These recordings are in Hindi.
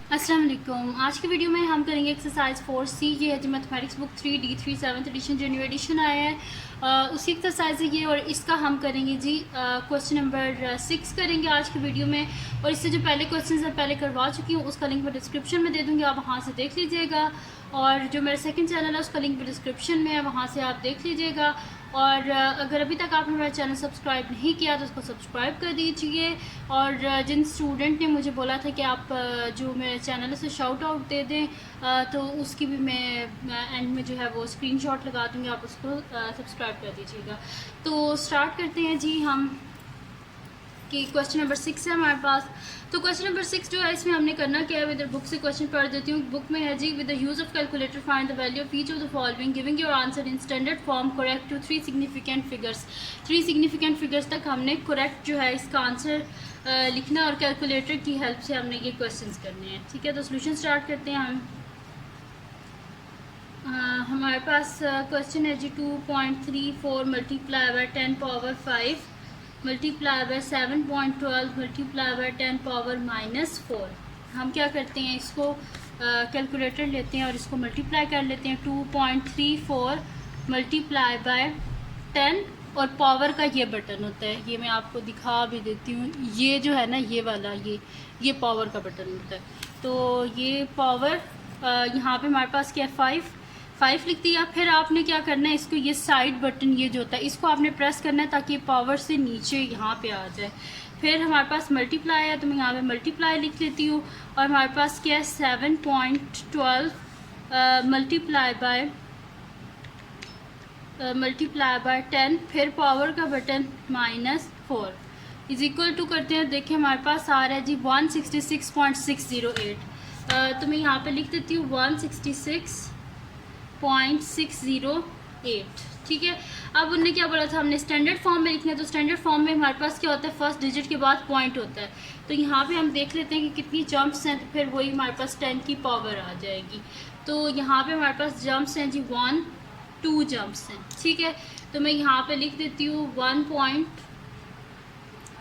अस्सलाम वालेकुम। आज की वीडियो में हम करेंगे एक्सरसाइज 4C। ये है जी mathematics book 3D3 7th edition जो न्यू एडिशन आया है, उसी एक्सरसाइज है ये। और इसका हम करेंगे जी क्वेश्चन नंबर 6 करेंगे आज की वीडियो में। और इससे जो पहले क्वेश्चन है पहले करवा चुकी हूँ, उसका लिंक मैं डिस्क्रिप्शन में दे दूँगी, आप वहाँ से देख लीजिएगा। और जो मेरा सेकंड चैनल है उसका लिंक भी डिस्क्रिप्शन में है, वहाँ से आप देख लीजिएगा। और अगर अभी तक आपने मेरा चैनल सब्सक्राइब नहीं किया तो उसको सब्सक्राइब कर दीजिए। और जिन स्टूडेंट ने मुझे बोला था कि आप जो मेरे चैनल से शाउट आउट दे दें, तो उसकी भी मैं एंड में जो है वो स्क्रीनशॉट लगा दूँगी, आप उसको सब्सक्राइब कर दीजिएगा। तो स्टार्ट करते हैं जी हम कि क्वेश्चन नंबर 6 है हमारे पास। तो क्वेश्चन नंबर 6 जो है इसमें हमने करना क्या है, इधर बुक से क्वेश्चन पढ़ देती हूँ। बुक में है जी, with the use of calculator find the value of each of the following giving your answer in standard form correct to 3 significant figures. 3 significant figures तक हमने करेक्ट जो है इसका आंसर लिखना और कैलकुलेटर की हेल्प से हमने ये क्वेश्चन करने हैं। ठीक है, तो सोल्यूशन स्टार्ट करते हैं हम। हमारे पास क्वेश्चन है जी 2.34 multiply by 10 power 5 multiply by 7.12 multiply by 10 power -4। हम क्या करते हैं, इसको कैलकुलेटर लेते हैं और इसको मल्टीप्लाई कर लेते हैं। 2.34 मल्टीप्लाई बाय 10 और पावर का ये बटन होता है, ये मैं आपको दिखा भी देती हूँ। ये जो है ना, ये वाला ये पावर का बटन होता है। तो ये पावर यहाँ पे हमारे पास क्या है, 5 लिख दिया। फिर आपने क्या करना है, इसको ये साइड बटन ये जो होता है इसको आपने प्रेस करना है ताकि पावर से नीचे यहाँ पे आ जाए। फिर हमारे पास मल्टीप्लाई है तो मैं यहाँ पे मल्टीप्लाई लिख लेती हूँ। और हमारे पास क्या है 7.12 मल्टीप्लाई बाय 10, फिर पावर का बटन -4 इज इक्वल टू करते हैं। देखिए हमारे पास आ रहा है जी 166.608। तो मैं यहाँ पे लिख देती हूँ 166.608। ठीक है, अब उनने क्या बोला था, हमने स्टैंडर्ड फॉर्म में लिखना है। तो स्टैंडर्ड फॉर्म में हमारे पास क्या होता है, फर्स्ट डिजिट के बाद पॉइंट होता है। तो यहाँ पे हम देख लेते हैं कि कितनी जंप्स हैं, तो फिर वही हमारे पास 10 की पावर आ जाएगी। तो यहाँ पे हमारे पास जंप्स हैं जी 1 2 जंप्स हैं। ठीक है, तो मैं यहाँ पे लिख देती हूँ 1 पॉइंट।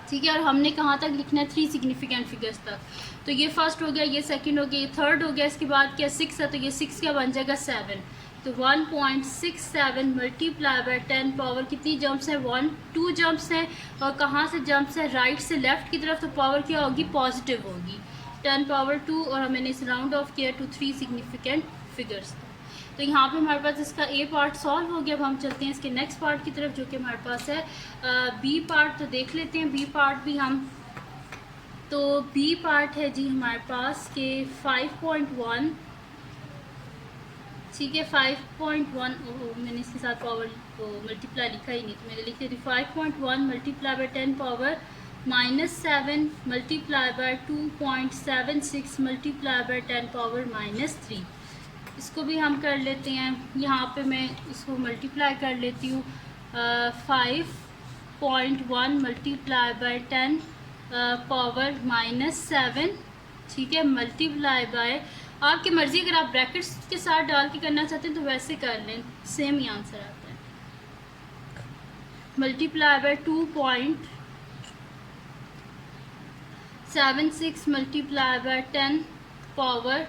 ठीक है, और हमने कहाँ तक लिखना है, 3 सिग्निफिकेंट फिगर्स तक। तो ये फर्स्ट हो गया, ये सेकंड हो गया, ये थर्ड हो गया। इसके बाद क्या 6 है, तो ये 6 क्या बन जाएगा 7। तो 1.67 मल्टीप्लाई बाय 10 पावर कितनी जंप्स है, 1 2 जंप्स हैं। और कहाँ से जंप्स है, राइट से लेफ्ट की तरफ। तो पावर क्या होगी, पॉजिटिव होगी, 10 पावर 2। और हमने इस राउंड ऑफ किया टू 3 सिग्निफिकेंट फिगर्स। तो यहाँ पे हमारे पास इसका ए पार्ट सॉल्व हो गया। अब हम चलते हैं इसके नेक्स्ट पार्ट की तरफ जो कि हमारे पास है बी पार्ट। तो देख लेते हैं बी पार्ट भी हम। तो बी पार्ट है जी हमारे पास के 5.1। ठीक है, 5.1 मैंने इसके साथ पावर मल्टीप्लाई लिखा ही नहीं, तो मैंने लिख देती 5.1 multiply by 10 power -7 multiply by 2.76 multiply by 10 power -3। इसको भी हम कर लेते हैं। यहाँ पे मैं इसको मल्टीप्लाई कर लेती हूँ 5.1 मल्टीप्लाई बाय 10 पावर -7। ठीक है, मल्टीप्लाई बाय, आपकी मर्ज़ी, अगर आप ब्रैकेट्स के साथ डाल के करना चाहते हैं तो वैसे कर लें, सेम ही आंसर आता है। Multiply by 2.76 multiply by 10 power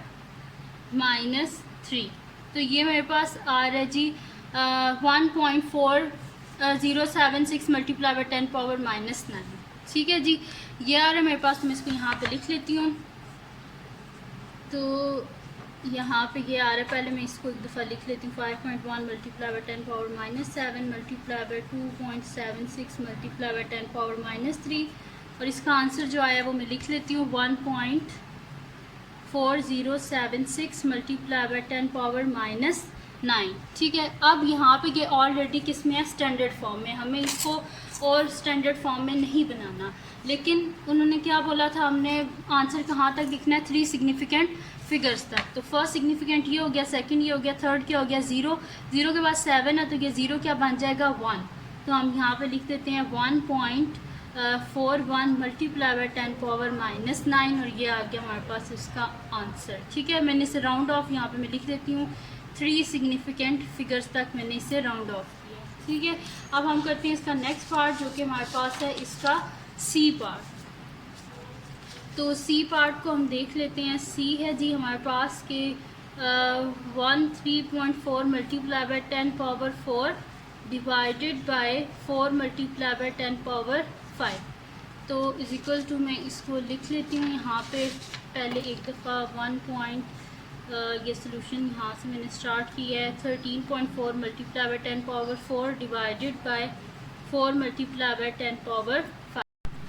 -3। तो ये मेरे पास आ रहा है जी 1.4076 मल्टीप्लाई बाय 10 पावर -9। ठीक है जी, ये आ रहा है मेरे पास। तो मैं इसको यहाँ पे लिख लेती हूँ। तो यहाँ पे ये आ रहा है, पहले मैं इसको एक दफ़ा लिख लेती हूँ। 5.1 multiply by 10 power -7 multiply by 2.76 multiply by 10 power -3। और इसका आंसर जो आया वो मैं लिख लेती हूँ 1.4076 मल्टीप्लाई बाय 10 पावर -9। ठीक है, अब यहाँ पे ये ऑलरेडी किस में है, स्टैंडर्ड फॉर्म में। हमें इसको और स्टैंडर्ड फॉर्म में नहीं बनाना, लेकिन उन्होंने क्या बोला था, हमने आंसर कहाँ तक लिखना है, 3 सिग्निफिकेंट फिगर्स तक। तो फर्स्ट सिग्निफिकेंट ये हो गया, सेकंड ये हो गया, थर्ड क्या हो गया 0। 0 के बाद 7 है, तो ये 0 क्या बन जाएगा 1। तो हम यहाँ पे लिख देते हैं 1.41 मल्टीप्लाई बाय 10 पावर -9। और ये आ गया हमारे पास इसका आंसर। ठीक है, मैंने इसे राउंड ऑफ यहाँ पे मैं लिख देती हूँ 3 सिग्निफिकेंट फिगर्स तक मैंने इसे राउंड ऑफ किया। ठीक है, अब हम करते हैं इसका नेक्स्ट पार्ट जो कि हमारे पास है इसका सी पार्ट। तो सी पार्ट को हम देख लेते हैं। सी है जी हमारे पास के 13.4 multiply by 10 power 4 divided by 4 multiply by 10 power 5। तो इज इक्वल टू, मैं इसको लिख लेती हूँ यहाँ पे। पहले एक दफ़ा 1 पॉइंट ये सोल्यूशन यहाँ से मैंने स्टार्ट किया है। 13.4 multiply by 10 power 4 divided by 4 multiply by 10 power 5।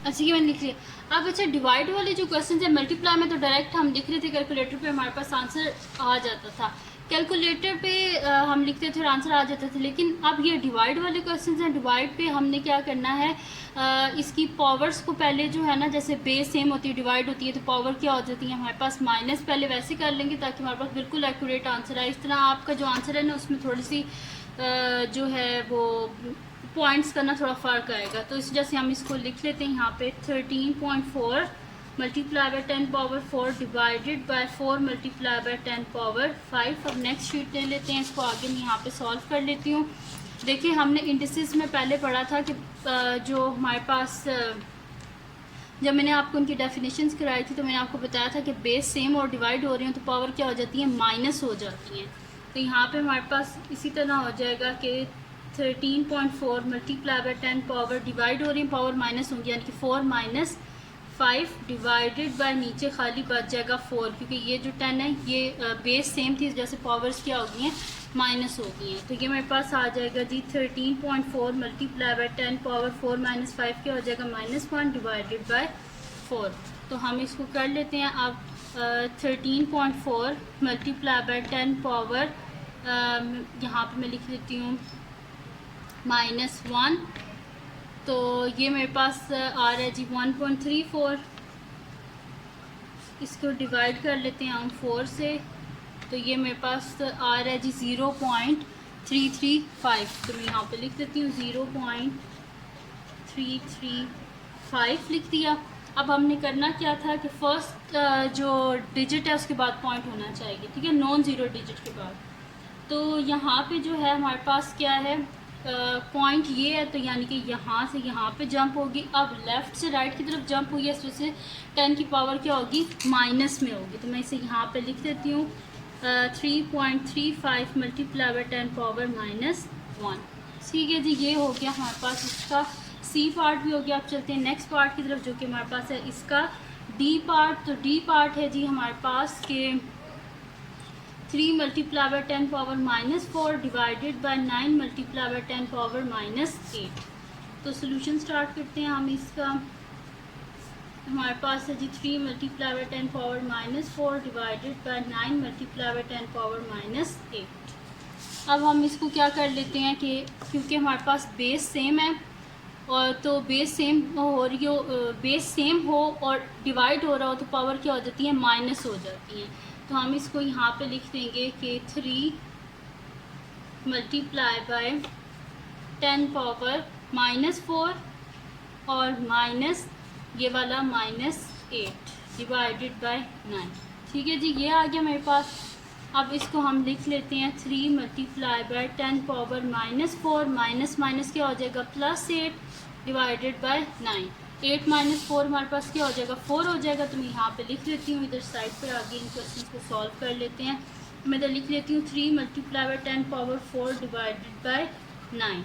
अच्छा ये मैंने लिख लिया। अब अच्छा डिवाइड वाले जो क्वेश्चन है मल्टीप्लाई में तो डायरेक्ट हम लिख रहे थे, कैलकुलेटर पे हमारे पास आंसर आ जाता था। कैलकुलेटर पे हम लिखते थे और आंसर आ जाता था। लेकिन अब ये डिवाइड वाले क्वेश्चन हैं, डिवाइड पे हमने क्या करना है, इसकी पावर्स को पहले जो है ना, जैसे बेस सेम होती है डिवाइड होती है तो पावर क्या हो जाती है हमारे पास माइनस, पहले वैसे कर लेंगे ताकि हमारे पास बिल्कुल एक्यूरेट आंसर आए। इस तरह आपका जो आंसर है ना उसमें थोड़ी सी जो है वो पॉइंट्स करना थोड़ा फ़र्क आएगा। तो इस वजह से हम इसको लिख लेते हैं यहाँ पे 13.4 multiply by 10 power 4 divided by 4 multiply by 10 power 5। अब नेक्स्ट शीट ले लेते हैं, इसको आगे मैं यहाँ पे सॉल्व कर लेती हूँ। देखिए हमने इंडिसेस में पहले पढ़ा था कि जो हमारे पास जब मैंने आपको उनकी डेफिनेशंस कराई थी तो मैंने आपको बताया था कि बेस सेम और डिवाइड हो रही हैं तो पावर क्या हो जाती है, माइनस हो जाती हैं। तो यहाँ पे हमारे पास इसी तरह हो जाएगा कि 13.4 मल्टीप्लाई बाय 10 पावर डिवाइड हो रही है, पावर माइनस होंगी, यानी कि 4 माइनस 5 डिवाइडेड बाय नीचे खाली बच जाएगा 4, क्योंकि ये जो 10 है ये बेस सेम थी, जैसे पावर्स क्या हो गई हैं, माइनस हो गई हैं। तो ये मेरे पास आ जाएगा जी 13.4 मल्टीप्लाई बाय 10 पावर 4 माइनस 5 क्या हो जाएगा, -1 डिवाइडेड बाय 4। तो हम इसको कर लेते हैं। अब 13.4 मल्टीप्लाई बाय 10 पावर यहाँ पे मैं लिख लेती हूँ -1, तो ये मेरे पास आ रहा है जी 1.34। इसको डिवाइड कर लेते हैं हम 4 से, तो ये मेरे पास आ रहा है जी 0.335। तो मैं यहाँ पे लिख देती हूँ 0.335 लिख दिया। अब हमने करना क्या था कि फर्स्ट जो डिजिट है उसके बाद पॉइंट होना चाहिए, ठीक है, नॉन ज़ीरो डिजिट के बाद। तो यहाँ पे जो है हमारे पास क्या है, पॉइंट ये है, तो यानी कि यहाँ से यहाँ पे जंप होगी। अब लेफ़्ट से राइट की तरफ जंप हुई है, इस वजह से 10 की पावर क्या होगी, माइनस में होगी। तो मैं इसे यहाँ पे लिख देती हूँ 3.35 मल्टीप्लाई बाय 10 पावर -1। ठीक है जी, ये हो गया हमारे पास इसका सी पार्ट भी हो गया। अब चलते हैं नेक्स्ट पार्ट की तरफ जो कि हमारे पास है इसका डी पार्ट। तो डी पार्ट है जी हमारे पास के 3 multiply by 10 power -4 divided by 9 multiply by 10 power -8। तो सोल्यूशन स्टार्ट करते हैं हम इसका। हमारे पास है जी 3 multiply by 10 power -4 divided by 9 multiply by 10 power -8। अब हम इसको क्या कर लेते हैं कि क्योंकि हमारे पास बेस सेम है और तो बेस सेम हो रही हो, बेस सेम हो और डिवाइड हो रहा हो तो पावर क्या हो जाती है, माइनस हो जाती है। तो हम इसको यहाँ पे लिख देंगे कि 3 मल्टीप्लाई बाय 10 पावर -4 और माइनस ये वाला -8 डिवाइडेड बाय 9। ठीक है जी, ये आ गया मेरे पास। अब इसको हम लिख लेते हैं 3 multiply by 10 power -4 minus minus क्या हो जाएगा, +8 डिवाइडेड बाय 9। 8 - 4 हमारे पास क्या हो जाएगा, 4 हो जाएगा। तो मैं यहाँ पे लिख लेती हूँ, इधर साइड पे आगे इन क्वेश्चन को सॉल्व कर लेते हैं। मैं इधर लिख लेती हूँ 3 multiply by 10 power 4 divided by 9।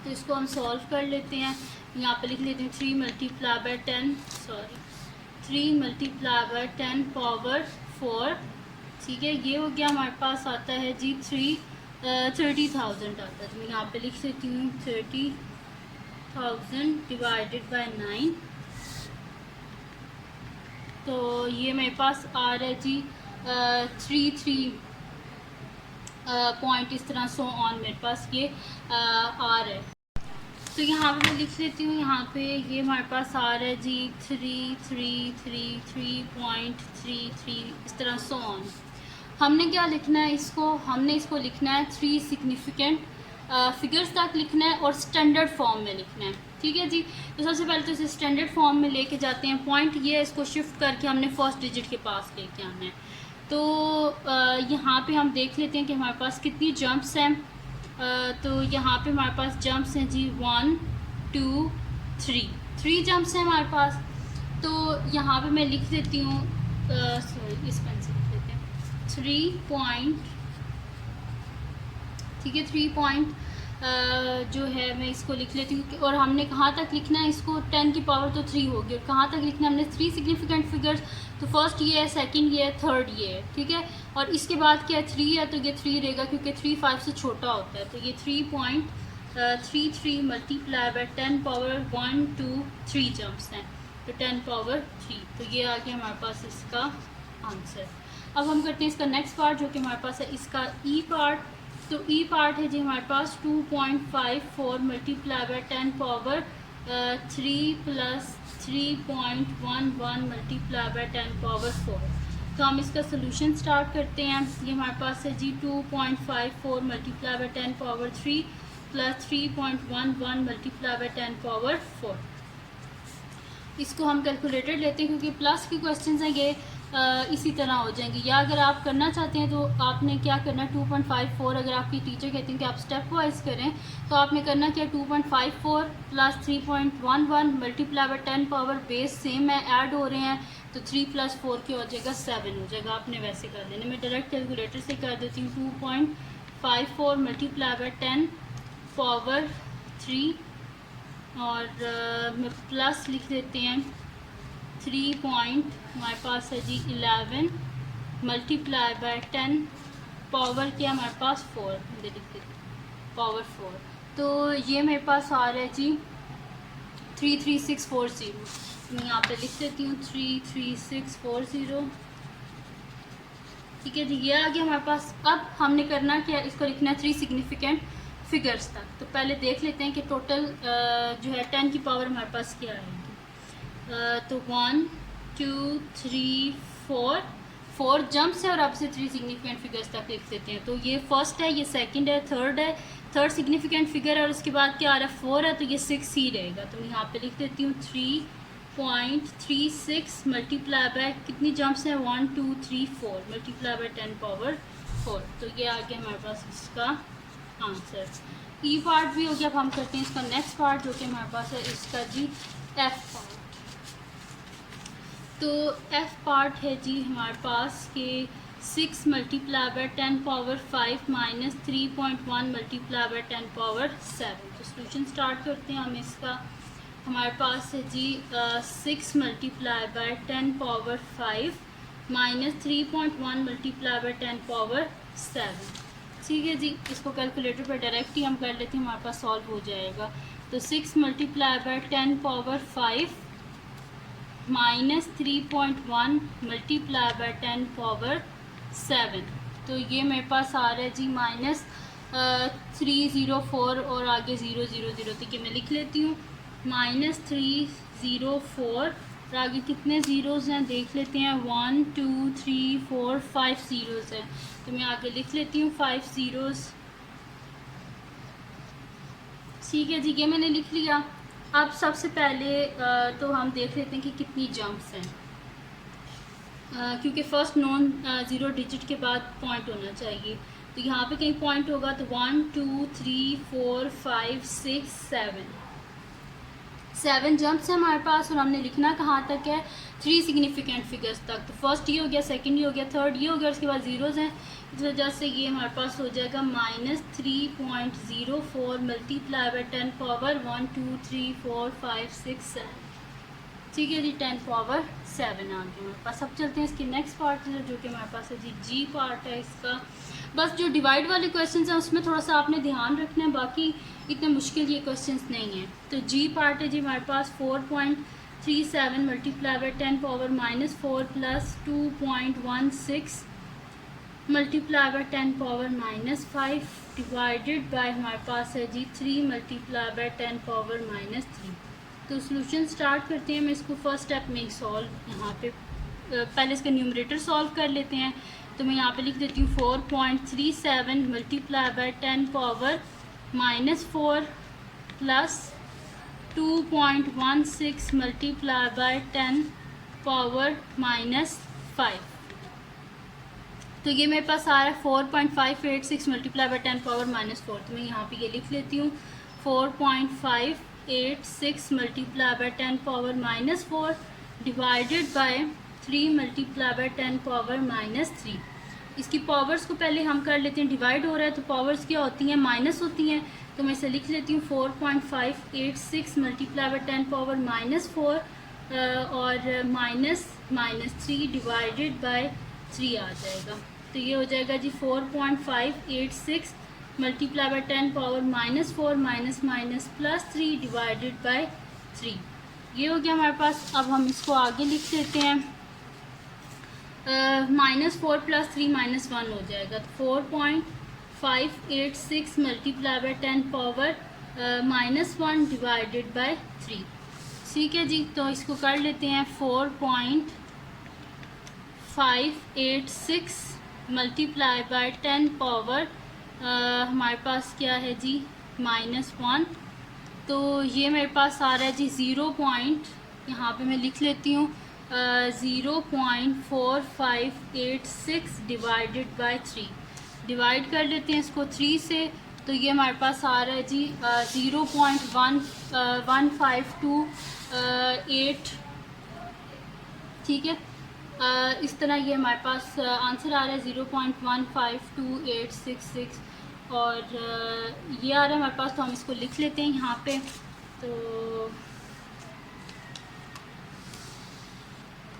तो इसको हम सॉल्व कर लेते हैं। यहाँ पे लिख लेती हूँ 3 मल्टीप्लाई बाय 10 पावर 4। ठीक है, ये हो गया। हमारे पास आता है जी 30,000 आता है। तो मैं यहाँ पे लिख लेती हूँ 30,000 डिवाइडेड बाय 9। तो ये मेरे पास आ रहा है जी 3 पॉइंट इस तरह सो ऑन मेरे पास ये आ रहा है। तो यहाँ पे मैं लिख लेती हूँ, यहाँ पे ये हमारे पास आ रहा है जी 3.33 इस तरह सो ऑन। हमने क्या लिखना है इसको, हमने इसको लिखना है 3 सिग्निफिकेंट फिगर्स तक लिखना है और स्टैंडर्ड फॉर्म में लिखना है। ठीक है जी, तो सबसे पहले तो इसे स्टैंडर्ड फॉर्म में लेके जाते हैं। पॉइंट ये है, इसको शिफ्ट करके हमने फर्स्ट डिजिट के पास लेके आना है। तो यहाँ पे हम देख लेते हैं कि हमारे पास कितनी जंप्स हैं। तो यहाँ पे हमारे पास जंप्स हैं जी 1 2 3 जंप्स हैं हमारे पास। तो यहाँ पे मैं लिख देती हूँ, सॉरी इस पेन से लिख लेते हैं 3 पॉइंट, ठीक है 3 पॉइंट जो है मैं इसको लिख लेती हूँ। और हमने कहाँ तक लिखना है इसको, 10 की पावर तो 3 होगी, और कहाँ तक लिखना है हमने 3 सिग्निफिकेंट फिगर्स। तो फर्स्ट ये है, सेकंड ये है, थर्ड ये है, ठीक है। और इसके बाद क्या है, 3 है तो ये 3 रहेगा क्योंकि 3 5 से छोटा होता है। तो ये 3.33 मल्टीप्लाई बाय 10 पावर 1 2 3 जम्प्स हैं, तो 10 पावर 3। तो ये आ गया हमारे पास इसका आंसर। अब हम करते हैं इसका नेक्स्ट पार्ट जो कि हमारे पास है इसका ई पार्ट। तो ई पार्ट है जी हमारे पास 2.54 multiply by 10 power 3 plus 3.11 multiply by 10 power 4। तो हम इसका सोल्यूशन स्टार्ट करते हैं। ये हमारे पास है जी 2.54 multiply by 10 power 3 plus 3.11 multiply by 10 power 4। इसको हम कैलकुलेटर लेते हैं क्योंकि प्लस के क्वेश्चन हैं ये इसी तरह हो जाएंगे। या अगर आप करना चाहते हैं तो आपने क्या करना है, 2.54 अगर आपकी टीचर कहती हैं कि आप स्टेप वाइज करें तो आपने करना क्या, 2.54 plus 3.11 multiply by 10 power base same है, ऐड हो रहे हैं तो 3 प्लस 4 क्या हो जाएगा, 7 हो जाएगा। आपने वैसे कर लेना, मैं डायरेक्ट कैलकुलेटर से कर देती हूँ। 2.54 मल्टीप्लाई बाय 10 पावर 3 और मैं प्लस लिख देते हैं 3 पॉइंट हमारे पास है जी 11 मल्टीप्लाई बाय 10 पावर क्या हमारे पास 4, लिख देते पावर 4। तो ये मेरे पास आ रहा है जी 33640। मैं यहाँ पे लिख देती हूँ 33640, ठीक है जी। ये आ गया हमारे पास। अब हमने करना क्या, इसको लिखना है 3 सिग्निफिकेंट फिगर्स तक। तो पहले देख लेते हैं कि टोटल जो है 10 की पावर हमारे पास क्या आएगी। तो 1 2 3 4 जंप्स है और अब से 3 सिग्निफिकेंट फिगर्स तक लिख देते हैं। तो ये फर्स्ट है, ये सेकंड है, थर्ड है, थर्ड सिग्निफिकेंट फिगर है और उसके बाद क्या आ रहा है 4 है, तो ये 6 ही रहेगा। तो मैं यहाँ पे लिख देती हूँ 3.36 मल्टीप्लाई बाय कितनी जंप्स हैं 1 2 3 4 मल्टीप्लाई बाय 10 पावर 4। तो ये आ गया हमारे पास इसका आंसर। ई पार्ट भी हो गया। अब हम करते हैं इसका नेक्स्ट पार्ट जो कि हमारे पास है इसका जी एफ पार्ट। तो एफ पार्ट है जी हमारे पास के 6 multiply by 10 power 5 minus 3.1 multiply by 10 power 7। तो सोल्यूशन स्टार्ट करते हैं हम इसका। हमारे पास है जी 6 multiply by 10 power 5 minus 3.1 multiply by 10 power 7, ठीक है जी। इसको कैलकुलेटर पर डायरेक्ट ही हम कर लेते हैं, हमारे पास सॉल्व हो जाएगा। तो 6 multiply by 10 power 5 minus 3.1 multiply by 10 power 7। तो ये मेरे पास आ रहा है जी माइनस 304 और आगे 000, तो ये मैं लिख लेती हूँ माइनस 304 और आगे कितने ज़ीरोज़ हैं देख लेते हैं, 1 2 3 4 5 ज़ीरोज़ हैं। तो मैं आगे लिख लेती हूँ 5 ज़ीरोज़, ठीक है जी। ये मैंने लिख लिया। अब सबसे पहले तो हम देख लेते हैं कि कितनी जंप्स हैं, क्योंकि फ़र्स्ट नॉन ज़ीरो डिजिट के बाद पॉइंट होना चाहिए। तो यहाँ पे कहीं पॉइंट होगा, तो 1 2 3 4 5 6 7 जंप्स हैं हमारे पास। और हमने लिखना कहाँ तक है, 3 सिग्निफिकेंट फिगर्स तक। तो फर्स्ट ये हो गया, सेकंड ये हो गया, थर्ड ये हो गया, उसके बाद ज़ीरोज़ हैं, इस वजह से ये हमारे पास हो जाएगा माइनस 3.04 मल्टीप्लाई बाय 10 पावर 1 2 3 4 5 6 7, ठीक है जी। 10 पावर 7 आ गया हमारे पास। अब चलते हैं इसकी नेक्स्ट पार्ट जो कि हमारे पास है जी जी पार्ट है इसका। बस जो डिवाइड वाले क्वेश्चंस हैं उसमें थोड़ा सा आपने ध्यान रखना है, बाकी इतने मुश्किल ये क्वेश्चंस नहीं हैं। तो जी पार्ट है जी हमारे पास 4.37 multiply by 10 power minus 4 plus 2.16 multiply by 10 power minus 5 divided by हमारे पास है जी 3 मल्टीप्लाई बाय 10 पावर माइनस 3। तो सोल्यूशन स्टार्ट करते हैं। मैं इसको फर्स्ट स्टेप में ही सॉल्व यहाँ पे पहले इसका न्यूमरेटर सॉल्व कर लेते हैं। तो मैं यहाँ पे लिख देती हूँ 4.37 multiply by 10 power minus 4 plus 2.16 multiply by 10 power minus 5। तो ये मेरे पास आ रहा है 4.586 मल्टीप्लाई बाय 10 पावर माइनस 4। तो मैं यहाँ पे ये लिख लेती हूँ 4.586 multiply by 10 power minus 4 divided by 3 multiply by 10 power minus 3। इसकी पावर्स को पहले हम कर लेते हैं, डिवाइड हो रहा है तो पावर्स क्या होती हैं, माइनस होती हैं। तो मैं इसे लिख लेती हूँ 4.586 मल्टीप्लाई बाय 10 पावर माइनस 4 और माइनस 3 डिवाइडेड बाय 3 आ जाएगा। तो ये हो जाएगा जी 4.586 multiply by 10 power minus 4 minus minus plus 3 divided by 3। ये हो गया हमारे पास। अब हम इसको आगे लिख देते हैं, -4 + 3 -1 हो जाएगा। तो 4.586 multiply by 10 power -1 divided by 3। ठीक है जी, तो इसको कर लेते हैं 4.586 मल्टीप्लाई बाय 10 पावर हमारे पास क्या है जी -1। तो ये मेरे पास आ रहा है जी 0 पॉइंट, यहाँ पे मैं लिख लेती हूँ 0.4586 डिवाइडेड बाय 3। डिवाइड कर लेते हैं इसको 3 से, तो ये हमारे पास आ रहा है जी 0.1528। ठीक है, इस तरह ये हमारे पास आंसर आ रहा है 0.152866 और ये आ रहा है हमारे पास। तो हम इसको लिख लेते हैं यहाँ पे। तो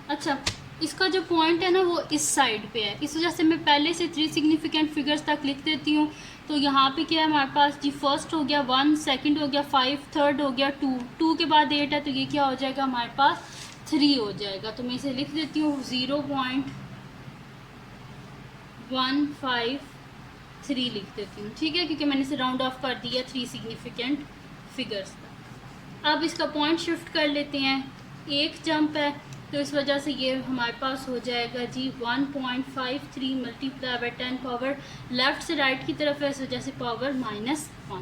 अच्छा, इसका जो पॉइंट है ना वो इस साइड पे है, इस वजह से मैं पहले से 3 सिग्निफिकेंट फिगर्स तक लिख देती हूँ। तो यहाँ पे क्या है हमारे पास जी, फर्स्ट हो गया 1, सेकंड हो गया 5, थर्ड हो गया 2, 2 के बाद 8 है, तो ये क्या हो जाएगा हमारे पास 3 हो जाएगा। तो मैं इसे लिख देती हूँ 0.153 लिख देती हूँ। ठीक है, क्योंकि मैंने इसे राउंड ऑफ कर दिया 3 सिग्निफिकेंट फिगर्स तक। अब इसका पॉइंट शिफ्ट कर लेते हैं, एक जंप है तो इस वजह से ये हमारे पास हो जाएगा जी 1.53 मल्टीप्लाई बाय 10 पावर लेफ़्ट से राइट की तरफ है, इस वजह से पावर -1।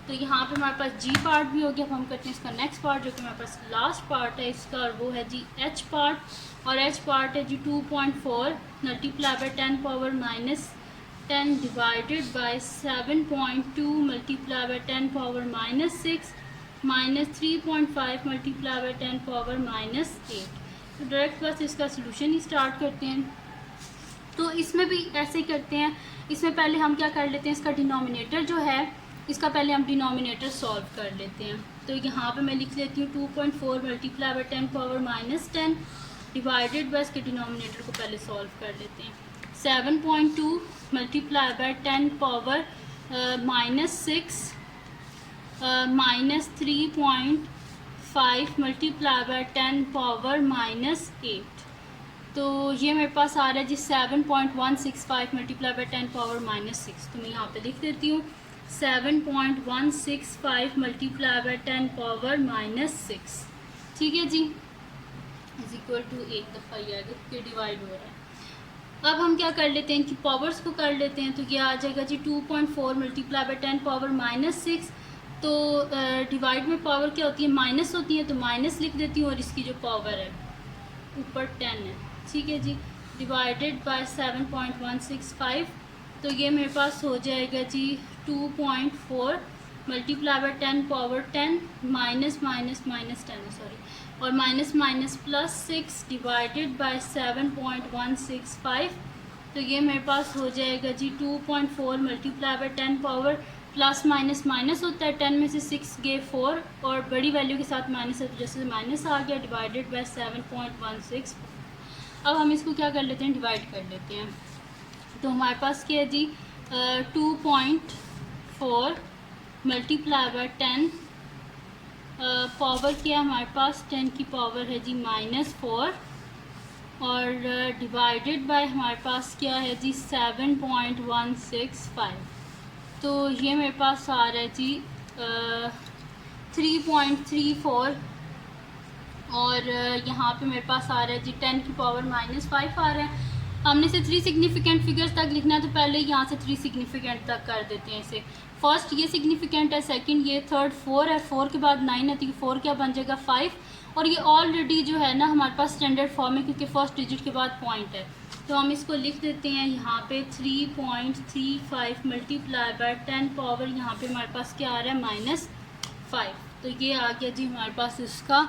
तो यहाँ पे हमारे पास जी पार्ट भी हो गया। अब हम करते हैं इसका नेक्स्ट पार्ट, जो कि हमारे पास लास्ट पार्ट है इसका, और वो है जी एच पार्ट। और एच पार्ट है जी 2.4 multiply by 10 power -10 divided by 7.2 multiply by 10 power -6 -3.5 multiply by 10 power -8। तो डायरेक्ट बस इसका सोल्यूशन ही स्टार्ट करते हैं। तो इसमें भी ऐसे ही करते हैं। इसमें पहले हम क्या कर लेते हैं, इसका डिनोमिनेटर जो है इसका पहले हम डिनोमिनेटर सॉल्व कर लेते हैं। तो यहाँ पे मैं लिख लेती हूँ 2.4 multiply by 10 power -10 divided by, इसके डिनोमिनेटर को पहले सॉल्व कर लेते हैं। 7.2 multiply by 10 power -6 -3.5 multiply by 10 power -8। तो ये मेरे पास आ रहा है जी 7.165 मल्टीप्लाई बाय 10 पावर -6। तो मैं यहाँ पे लिख देती हूँ 7.165 मल्टीप्लाई बाय 10 पावर -6। ठीक है जी, इज इक्वल टू एक दफ़ा ये आएगा क्योंकि डिवाइड हो रहा है। अब हम क्या कर लेते हैं, इनकी पावर्स को कर लेते हैं। तो ये आ जाएगा जी 2.4 मल्टीप्लाई बाय 10 पावर -6। तो डिवाइड में पावर क्या होती है, माइनस होती है, तो माइनस लिख देती हूँ। और इसकी जो पावर है ऊपर 10 है। ठीक है जी, डिवाइडेड बाय 7.165। तो ये मेरे पास हो जाएगा जी 2.4 मल्टीप्लाई बाय 10 पावर 10 -10 सॉरी, और माइनस प्लस 6 डिवाइडेड बाय 7.165। तो ये मेरे पास हो जाएगा जी 2.4 multiply by 10 power plus minus minus होता है, 10 में से 6 गए 4 और बड़ी वैल्यू के साथ माइनस है, तो जैसे माइनस आ गया, डिवाइडेड बाय 7.16। अब हम इसको क्या कर लेते हैं, डिवाइड कर लेते हैं। तो हमारे पास क्या है जी 2.4 मल्टीप्लाई बाय 10 पावर क्या है हमारे पास, 10 की पावर है जी -4 और डिवाइडेड बाय हमारे पास क्या है जी 7.165। तो ये मेरे पास आ रहा है जी 3.34 और यहाँ पे मेरे पास आ रहा है जी 10 की पावर -5 आ रहा है। हमने इसे 3 सिग्निफिकेंट फिगर्स तक लिखना है, तो पहले यहाँ से 3 सिग्निफिकेंट तक कर देते हैं इसे। फर्स्ट ये सिग्निफिकेंट है, सेकंड ये, थर्ड 4 है, 4 के बाद 9 है, तो 4 क्या बन जाएगा 5। और ये ऑलरेडी जो है ना हमारे पास स्टैंडर्ड फॉर्म है, क्योंकि फर्स्ट डिजिट के बाद पॉइंट है। तो हम इसको लिख देते हैं यहाँ पे 3.35 मल्टीप्लाई बाय 10 पावर, यहाँ पे हमारे पास क्या आ रहा है -5। तो ये आ गया जी हमारे पास इसका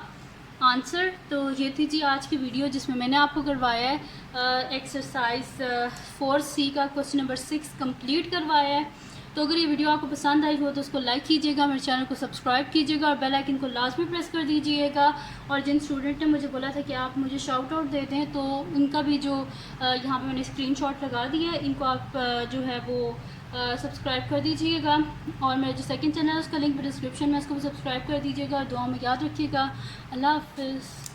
आंसर। तो ये थी जी आज की वीडियो जिसमें मैंने आपको करवाया है एक्सरसाइज 4C का क्वेश्चन नंबर 6 कंप्लीट करवाया है। तो अगर ये वीडियो आपको पसंद आई हो तो उसको लाइक कीजिएगा, मेरे चैनल को सब्सक्राइब कीजिएगा और बेल आइकन को लाजमी प्रेस कर दीजिएगा। और जिन स्टूडेंट ने मुझे बोला था कि आप मुझे शाउट आउट दे दें, तो उनका भी जो यहाँ पे मैंने स्क्रीनशॉट लगा दिया है, इनको आप जो है वो सब्सक्राइब कर दीजिएगा। और मेरा जो सेकंड चैनल है उसका लिंक डिस्क्रिप्शन में, उसको भी सब्सक्राइब कर दीजिएगा। दुआ में याद रखिएगा। अल्लाह हाफ़िज़।